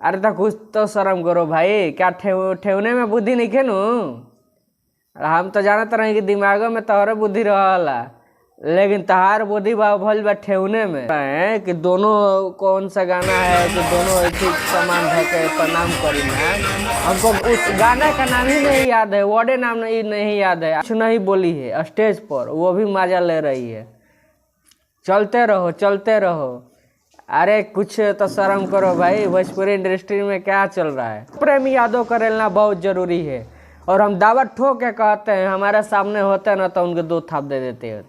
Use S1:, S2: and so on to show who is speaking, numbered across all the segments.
S1: अरे तो कुछ तो शर्म करो भाई। क्या ठेवने में बुद्धि नहीं खेनू। हम तो जानते रहे कि दिमाग में तोहरे बुद्धि रहला, लेकिन तहार बुद्धि भल बा ठेवने में है कि दोनों कौन सा गाना है कि दोनों एक ही समान धके प्रणाम करी ना। हमको उस गाना का नाम ही नहीं याद है, वर्डे नाम नहीं याद है। कुछ नहीं बोली है स्टेज पर, वो भी मजा ले रही है। चलते रहो चलते रहो। अरे कुछ तो शर्म करो भाई। भोजपुरी इंडस्ट्री में क्या चल रहा है। प्रेमी यादों का रहना बहुत जरूरी है, और हम दावत ठोक के कहते हैं, हमारे सामने होते हैं ना तो उनके दो थाप दे देते हैं।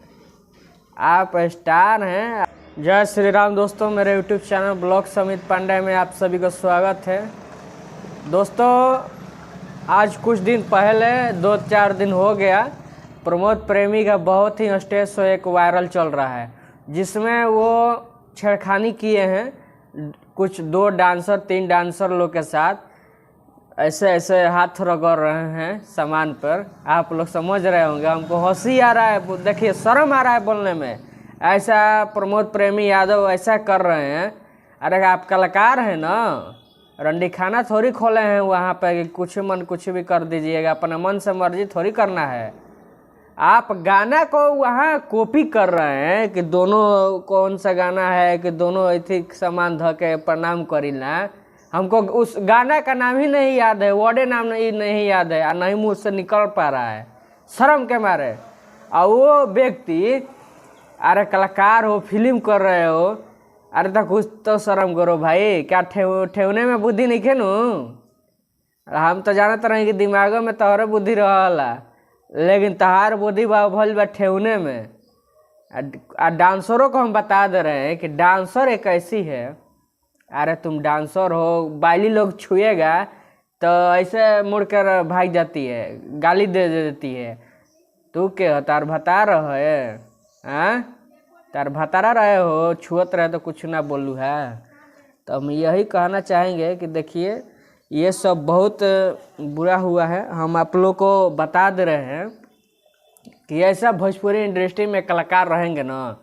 S1: आप स्टार हैं। जय श्री राम दोस्तों, मेरे यूट्यूब चैनल ब्लॉग समित पांडे में आप सभी का स्वागत है। दोस्तों आज कुछ दिन पहले 2-4 दिन हो गया, प्रमोद प्रेमी का बहुत ही स्टेज शो एक वायरल चल रहा है, जिसमें वो छेड़खानी किए हैं कुछ 2 डांसर 3 डांसर लोग के साथ। ऐसे ऐसे हाथ रगड़ रहे हैं सामान पर। आप लोग समझ रहे होंगे, हमको हंसी आ रहा है, देखिए शर्म आ रहा है बोलने में। ऐसा प्रमोद प्रेमी यादव ऐसा कर रहे हैं। अरे आप कलाकार हैं ना, रंडी खाना थोड़ी खोले हैं वहाँ पे कि कुछ मन कुछ भी कर दीजिएगा, अपना मन से मर्जी थोड़ी करना है। आप गाना को वहाँ कॉपी कर रहे हैं कि दोनों कौन सा गाना है कि दोनों इसी समान धके प्रणाम करी ना। हमको उस गाना का नाम ही नहीं याद है, वर्डे नाम नहीं याद है, नहीं मुँह से निकल पा रहा है शर्म के मारे। और वो व्यक्ति, अरे कलाकार हो, फिल्म कर रहे हो, अरे तो कुछ तो शर्म करो भाई। क्या ठेवने में बुद्धि नहीं खेनू। हम तो जानते रहे कि दिमाग में तोहरे बुद्धि रहला, लेकिन तहार बुद्धि भल बा ठेवने में। डांसरों को हम बता दे रहे हैं कि डांसर एक ऐसी है। अरे तुम डांसर हो, बाली लोग छुएगा तो ऐसे मुड़ कर भाग जाती है, गाली दे देती है। तू क्या तार भता रहे हैं, तार भतारा रहे हो, छुअत रहे तो कुछ ना बोलू है। तो हम यही कहना चाहेंगे कि देखिए ये सब बहुत बुरा हुआ है। हम आप लोग को बता दे रहे हैं कि ऐसा भोजपुरी इंडस्ट्री में कलाकार रहेंगे ना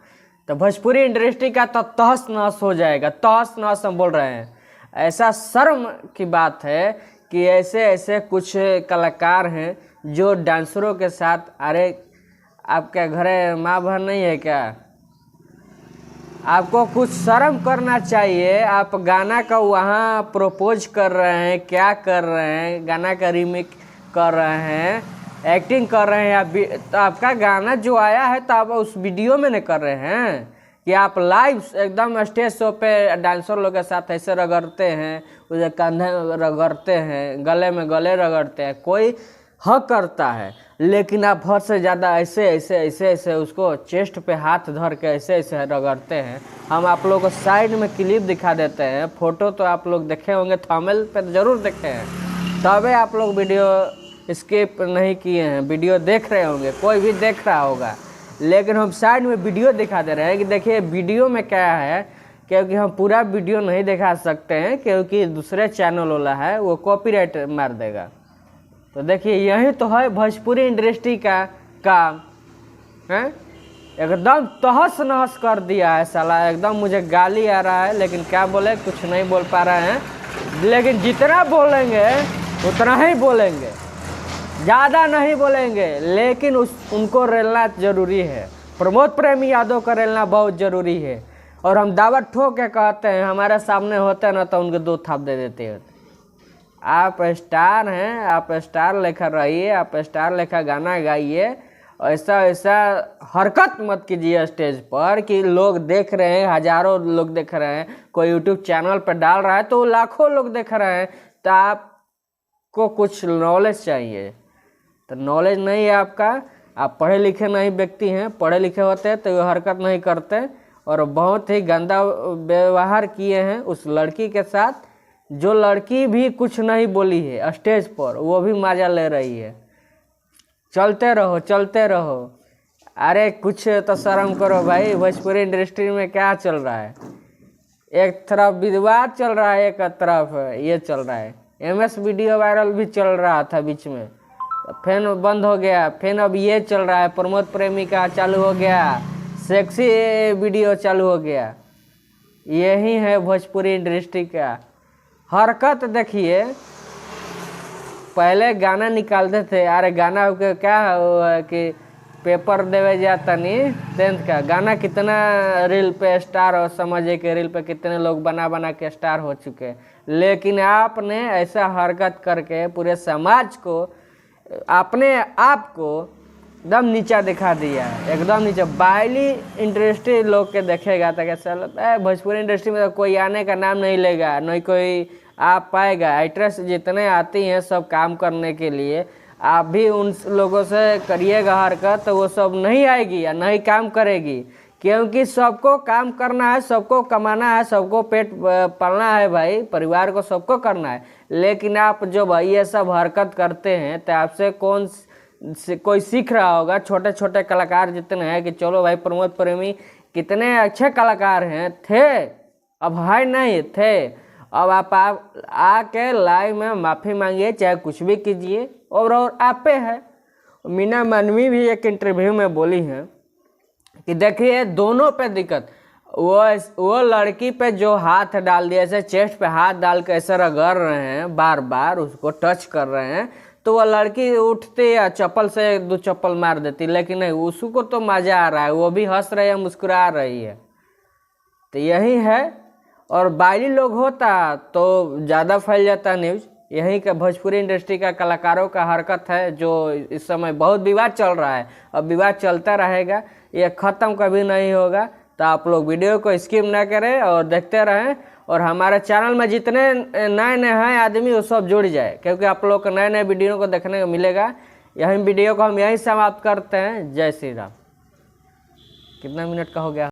S1: तो भोजपुरी इंडस्ट्री का तो तहस नहस हो जाएगा। तहस नहस हम बोल रहे हैं। ऐसा शर्म की बात है कि ऐसे ऐसे कुछ कलाकार हैं जो डांसरों के साथ। अरे आपके घरे माँ बहन नहीं है क्या? आपको कुछ शर्म करना चाहिए। आप गाना का वहाँ प्रपोज कर रहे हैं, क्या कर रहे हैं, गाना का रीमेक कर रहे हैं, एक्टिंग कर रहे हैं। तो आपका गाना जो आया है तो आप उस वीडियो में नहीं कर रहे हैं कि आप लाइव एकदम स्टेज शो पे डांसर लोग के साथ ऐसे रगड़ते हैं, उसे कंधे रगड़ते हैं, गले में गले रगड़ते हैं। कोई हक करता है, लेकिन आप हद से ज़्यादा ऐसे ऐसे ऐसे ऐसे उसको चेस्ट पे हाथ धर के ऐसे ऐसे रगड़ते हैं। हम आप लोगों को साइड में क्लिप दिखा देते हैं, फोटो तो आप लोग देखे होंगे, थंबनेल पे ज़रूर देखे हैं, तबे आप लोग वीडियो स्किप नहीं किए हैं, वीडियो देख रहे होंगे, कोई भी देख रहा होगा। लेकिन हम साइड में वीडियो दिखा दे रहे हैं कि देखिए वीडियो में क्या है, क्योंकि हम पूरा वीडियो नहीं दिखा सकते हैं क्योंकि दूसरे चैनल वाला है, वो कॉपीराइट मार देगा। तो देखिए यही तो है भोजपुरी इंडस्ट्री का काम है। एकदम तहस नहस कर दिया है साला। एकदम मुझे गाली आ रहा है, लेकिन क्या बोले, कुछ नहीं बोल पा रहे हैं। लेकिन जितना बोलेंगे उतना ही बोलेंगे, ज़्यादा नहीं बोलेंगे। लेकिन उनको रेलना जरूरी है। प्रमोद प्रेमी यादव का रेलना बहुत ज़रूरी है, और हम दावत ठोक के कहते हैं, हमारे सामने होते हैं ना तो उनके 2 थाप दे देते हैं। आप स्टार हैं, आप स्टार लेखा रहिए, आप स्टार लेखा गाना गाइए। ऐसा ऐसा हरकत मत कीजिए स्टेज पर कि लोग देख रहे हैं, हजारों लोग देख रहे हैं। कोई यूट्यूब चैनल पर डाल रहा है तो लाखों लोग देख रहे हैं। तो आपको कुछ नॉलेज चाहिए। तो नॉलेज नहीं है आपका, आप पढ़े लिखे नहीं व्यक्ति हैं। पढ़े लिखे होते हैं तो ये हरकत नहीं करते। और बहुत ही गंदा व्यवहार किए हैं उस लड़की के साथ, जो लड़की भी कुछ नहीं बोली है स्टेज पर, वो भी मजा ले रही है। चलते रहो चलते रहो। अरे कुछ तो शर्म करो भाई। भोजपुरी इंडस्ट्री में क्या चल रहा है। एक तरफ विवाद चल रहा है, एक तरफ ये चल रहा है। MS वीडियो वायरल भी चल रहा था बीच में, फिर बंद हो गया। फिर अब ये चल रहा है, प्रमोद प्रेमी का चालू हो गया, सेक्सी वीडियो चालू हो गया। यही है भोजपुरी इंडस्ट्री का। हरकत देखिए, पहले गाना निकालते थे, अरे गाना के क्या वो है कि पेपर देवे जाता नहीं 10th का गाना, कितना रील पे स्टार हो, समझे कि रील पे कितने लोग बना बना के स्टार हो चुके हैं। लेकिन आपने ऐसा हरकत करके पूरे समाज को, अपने आप को एकदम नीचा दिखा दिया है, एकदम नीचे। बाइली इंडस्ट्री लोग के देखेगा तो कैसा लगता है, भोजपुरी इंडस्ट्री में तो कोई आने का नाम नहीं लेगा, नहीं कोई आ पाएगा। एक्ट्रेस जितने आती हैं सब काम करने के लिए, आप भी उन लोगों से करिएगा हरकत तो वो सब नहीं आएगी या नहीं काम करेगी, क्योंकि सबको काम करना है, सबको कमाना है, सबको पेट पालना है भाई, परिवार को सबको करना है। लेकिन आप जो भाई ये सब हरकत करते हैं तो आपसे कोई सीख रहा होगा। छोटे छोटे कलाकार जितने हैं कि चलो भाई, प्रमोद प्रेमी कितने अच्छे कलाकार हैं, थे, अब है नहीं थे। अब आप आके लाइव में माफ़ी मांगिए, चाहे कुछ भी कीजिए, और आप पे है। मीना मानवी भी एक इंटरव्यू में बोली हैं कि देखिए दोनों पे दिक्कत, वो लड़की पे जो हाथ डाल दिया, ऐसे चेस्ट पे हाथ डाल के ऐसे रगड़ रहे हैं, बार बार उसको टच कर रहे हैं, तो वह लड़की उठती या चप्पल से 2 चप्पल मार देती। लेकिन नहीं, उसको तो मज़ा आ रहा है, वो भी हंस रही है, मुस्कुरा रही है। तो यही है। और बाहरी लोग होता तो ज़्यादा फैल जाता न्यूज़। यहीं का भोजपुरी इंडस्ट्री का कलाकारों का हरकत है, जो इस समय बहुत विवाद चल रहा है, अब विवाद चलता रहेगा, ये ख़त्म कभी नहीं होगा। तो आप लोग वीडियो को स्किप ना करें और देखते रहें, और हमारे चैनल में जितने नए नए हैं आदमी वो सब जुड़ जाए, क्योंकि आप लोग को नए नए वीडियो को देखने को मिलेगा। यही वीडियो को हम यहीं समाप्त करते हैं। जय श्री राम। कितना मिनट का हो गया?